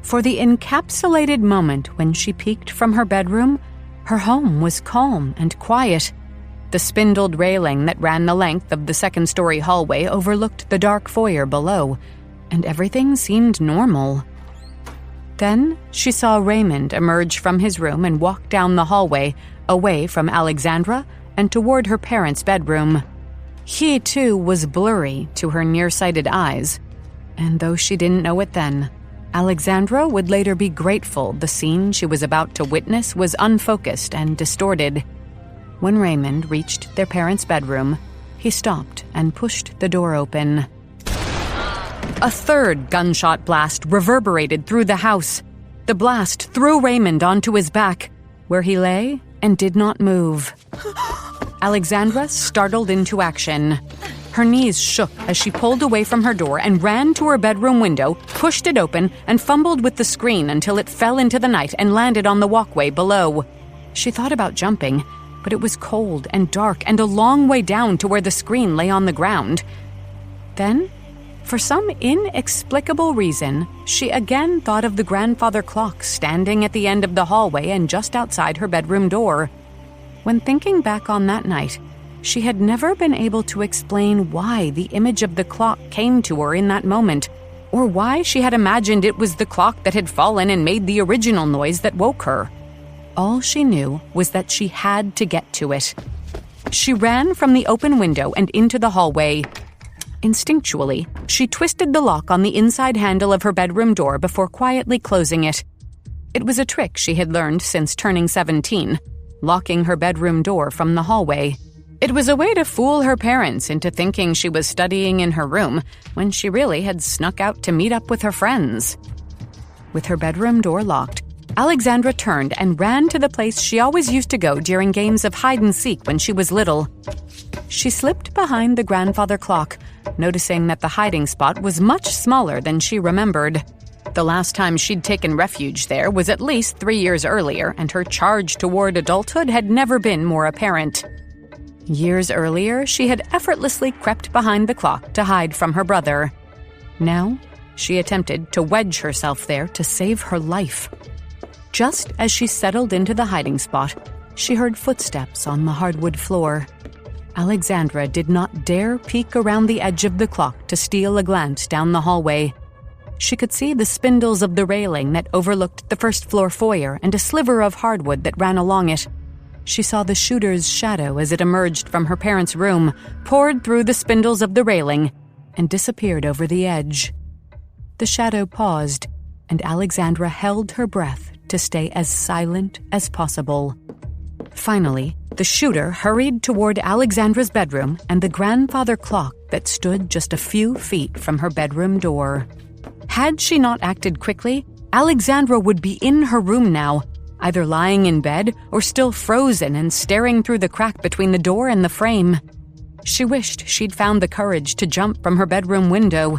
For the encapsulated moment when she peeked from her bedroom, her home was calm and quiet. The spindled railing that ran the length of the second-story hallway overlooked the dark foyer below, and everything seemed normal. Then she saw Raymond emerge from his room and walk down the hallway, away from Alexandra and toward her parents' bedroom. He, too, was blurry to her nearsighted eyes, and though she didn't know it then, Alexandra would later be grateful the scene she was about to witness was unfocused and distorted. When Raymond reached their parents' bedroom, he stopped and pushed the door open. A third gunshot blast reverberated through the house. The blast threw Raymond onto his back, where he lay and did not move. Alexandra startled into action. Her knees shook as she pulled away from her door and ran to her bedroom window, pushed it open, and fumbled with the screen until it fell into the night and landed on the walkway below. She thought about jumping, but it was cold and dark and a long way down to where the screen lay on the ground. Then, for some inexplicable reason, she again thought of the grandfather clock standing at the end of the hallway and just outside her bedroom door. When thinking back on that night, she had never been able to explain why the image of the clock came to her in that moment, or why she had imagined it was the clock that had fallen and made the original noise that woke her. All she knew was that she had to get to it. She ran from the open window and into the hallway. Instinctually, she twisted the lock on the inside handle of her bedroom door before quietly closing it. It was a trick she had learned since turning 17, locking her bedroom door from the hallway. It was a way to fool her parents into thinking she was studying in her room when she really had snuck out to meet up with her friends. With her bedroom door locked, Alexandra turned and ran to the place she always used to go during games of hide-and-seek when she was little. She slipped behind the grandfather clock, noticing that the hiding spot was much smaller than she remembered. The last time she'd taken refuge there was at least 3 years earlier, and her charge toward adulthood had never been more apparent. Years earlier, she had effortlessly crept behind the clock to hide from her brother. Now, she attempted to wedge herself there to save her life. Just as she settled into the hiding spot, she heard footsteps on the hardwood floor. Alexandra did not dare peek around the edge of the clock to steal a glance down the hallway. She could see the spindles of the railing that overlooked the first-floor foyer and a sliver of hardwood that ran along it. She saw the shooter's shadow as it emerged from her parents' room, poured through the spindles of the railing, and disappeared over the edge. The shadow paused, and Alexandra held her breath to stay as silent as possible. Finally, the shooter hurried toward Alexandra's bedroom and the grandfather clock that stood just a few feet from her bedroom door. Had she not acted quickly, Alexandra would be in her room now, either lying in bed or still frozen and staring through the crack between the door and the frame. She wished she'd found the courage to jump from her bedroom window.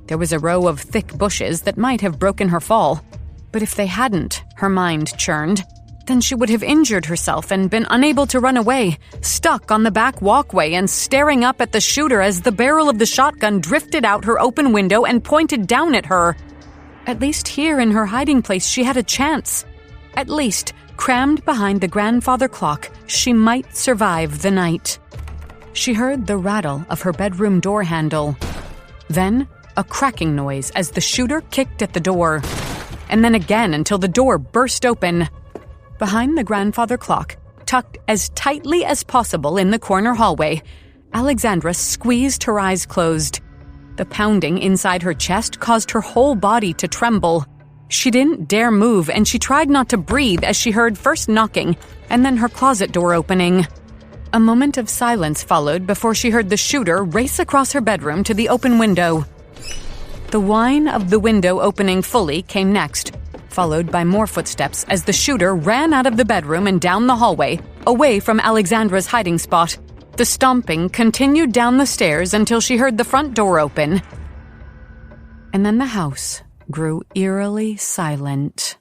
There was a row of thick bushes that might have broken her fall. But if they hadn't, her mind churned, then she would have injured herself and been unable to run away, stuck on the back walkway and staring up at the shooter as the barrel of the shotgun drifted out her open window and pointed down at her. At least here in her hiding place she had a chance. At least, crammed behind the grandfather clock, she might survive the night. She heard the rattle of her bedroom door handle. Then, a cracking noise as the shooter kicked at the door. And then again until the door burst open. Behind the grandfather clock, tucked as tightly as possible in the corner hallway, Alexandra squeezed her eyes closed. The pounding inside her chest caused her whole body to tremble. She didn't dare move, and she tried not to breathe as she heard first knocking and then her closet door opening. A moment of silence followed before she heard the shooter race across her bedroom to the open window. The whine of the window opening fully came next, followed by more footsteps as the shooter ran out of the bedroom and down the hallway, away from Alexandra's hiding spot. The stomping continued down the stairs until she heard the front door open. And then the house grew eerily silent.